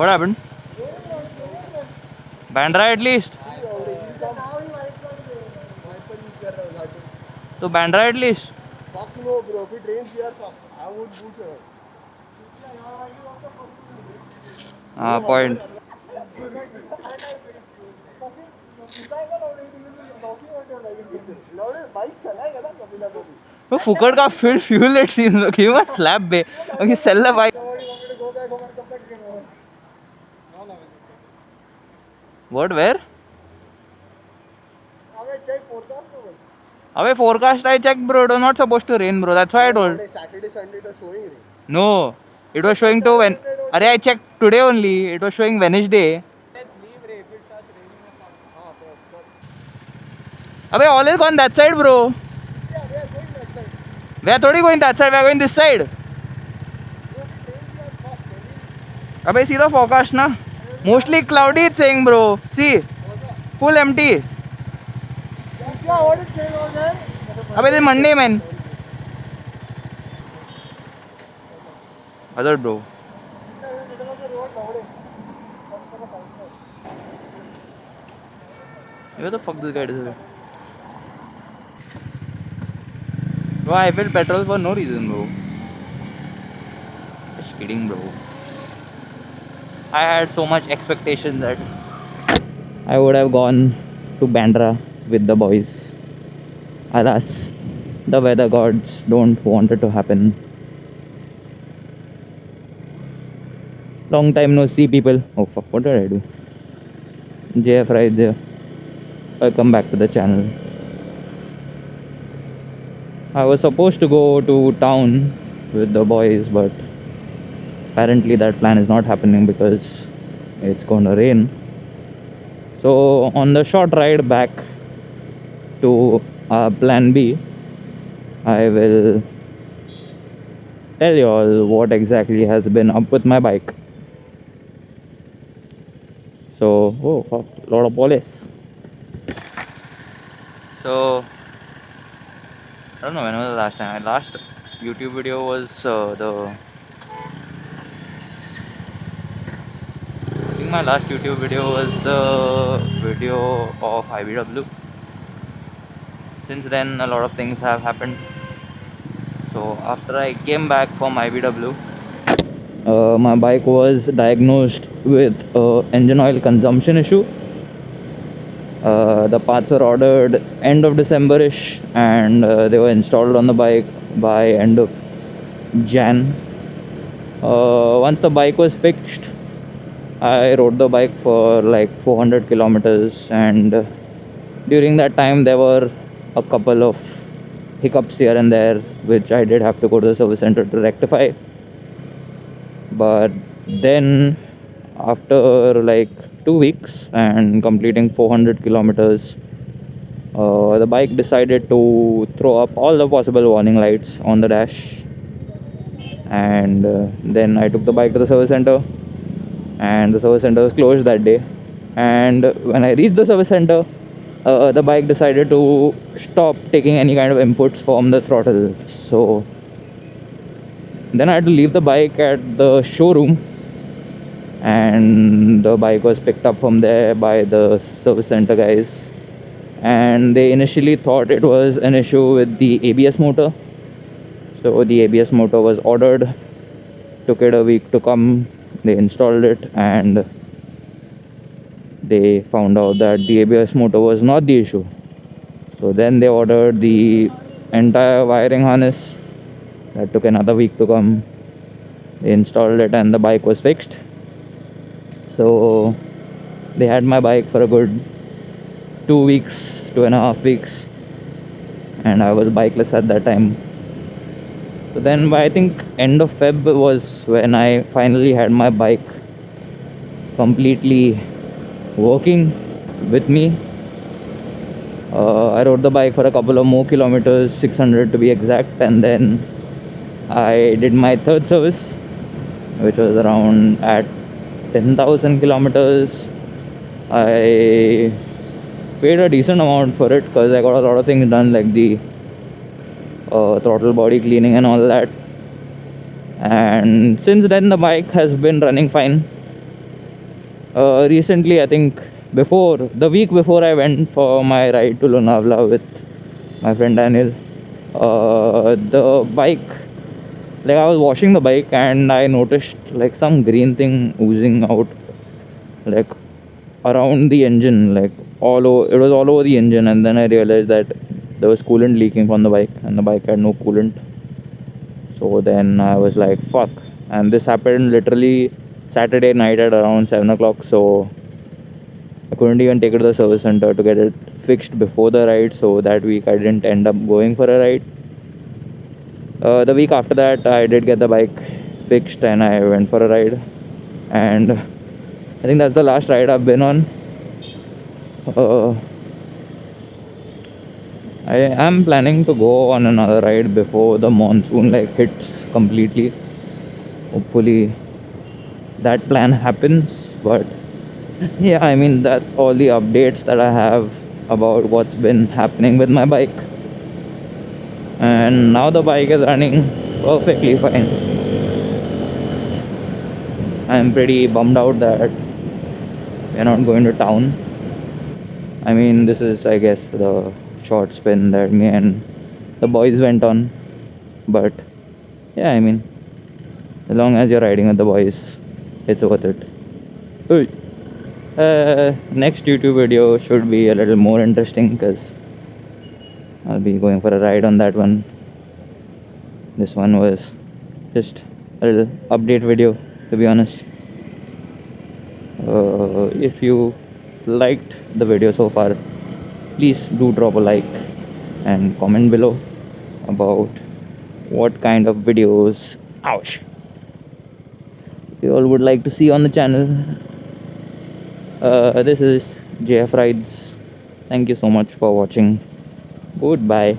What happened? Bandra at least. So Bandra at least. Fuck no, bro. If it rains here, fuck. I would boot it. Point. Bike चलाएगा ना कभी ना कभी. वो फुकट का field fuel it seems give a slap बे. Okay, sell the bike. What, where? Away forecast I checked, bro. It was not supposed to rain, bro. That's why I told. Saturday, Sunday it was showing rain. No, it was showing to when. Arey, I checked today only. It was showing Wednesday. Abey, all is gone that side, bro. Yeah, we are going that side. We are not going that side. We are going this side. Abey, see the forecast, na? Mostly cloudy, it's saying, bro. See, full empty. What is going on there? Abey, this Monday, man. Other, bro. Where the fuck this guy is? Bro, I filled petrol for no reason, bro. Just kidding, bro. I had so much expectation that I would have gone to Bandra with the boys. Alas, the weather gods don't want it to happen. Long time no see, people. Oh fuck, what did I do? JF right there. Welcome back to the channel. I was supposed to go to town with the boys, but apparently that plan is not happening because it's gonna rain. So on the short ride back to plan B, I will tell you all what exactly has been up with my bike. So, oh fuck, a lot of police. So, I don't know when was the last time. My last YouTube video was I think my last YouTube video was the video of IBW. Since then, a lot of things have happened. So after I came back from IBW, my bike was diagnosed with engine oil consumption issue. The parts were ordered end of December-ish, and they were installed on the bike by end of Jan. Once the bike was fixed, I rode the bike for like 400 kilometers, and during that time there were a couple of hiccups here and there which I did have to go to the service center to rectify. But then after like 2 weeks and completing 400 kilometers, the bike decided to throw up all the possible warning lights on the dash. And then I took the bike to the service center, and the service center was closed that day. And when I reached the service center, the bike decided to stop taking any kind of inputs from the throttle. So then I had to leave the bike at the showroom, and the bike was picked up from there by the service center guys. And they initially thought it was an issue with the ABS motor. So the ABS motor was ordered, took it a week to come, they installed it, and they found out that the ABS motor was not the issue. So then they ordered the entire wiring harness. That took another week to come. They installed it and the bike was fixed. So they had my bike for a good 2 weeks, 2.5 weeks, and I was bikeless at that time. So then by I think end of Feb was when I finally had my bike completely working with me. I rode the bike for a couple of more kilometers, 600 to be exact, and then I did my third service, which was around at 10,000 kilometers. I paid a decent amount for it because I got a lot of things done, like the throttle body cleaning and all that. And since then the bike has been running fine. Recently, I think before the week before I went for my ride to Lonavala with my friend Daniel, the bike, like I was washing the bike and I noticed like some green thing oozing out, like around the engine, like all over. It was all over the engine, and then I realized that there was coolant leaking from the bike, and the bike had no coolant. So then I was like, fuck. And this happened literally Saturday night at around 7 o'clock. So I couldn't even take it to the service center to get it fixed before the ride. So that week I didn't end up going for a ride. The week after that, I did get the bike fixed and I went for a ride. And I think that's the last ride I've been on. Uh, I am planning to go on another ride before the monsoon like hits completely. Hopefully that plan happens. But yeah, I mean that's all the updates that I have about what's been happening with my bike. And now the bike is running perfectly fine. I'm pretty bummed out that we're not going to town. I mean, this is, I guess, the short spin that me and the boys went on. But yeah, I mean, as long as you're riding with the boys, it's worth it. Hey. Next YouTube video should be a little more interesting because I'll be going for a ride on that one. This one was just a little update video, to be honest. If you liked the video so far, please do drop a like and comment below about what kind of videos, ouch, you all would like to see on the channel. This is JF Rides. Thank you so much for watching. Goodbye.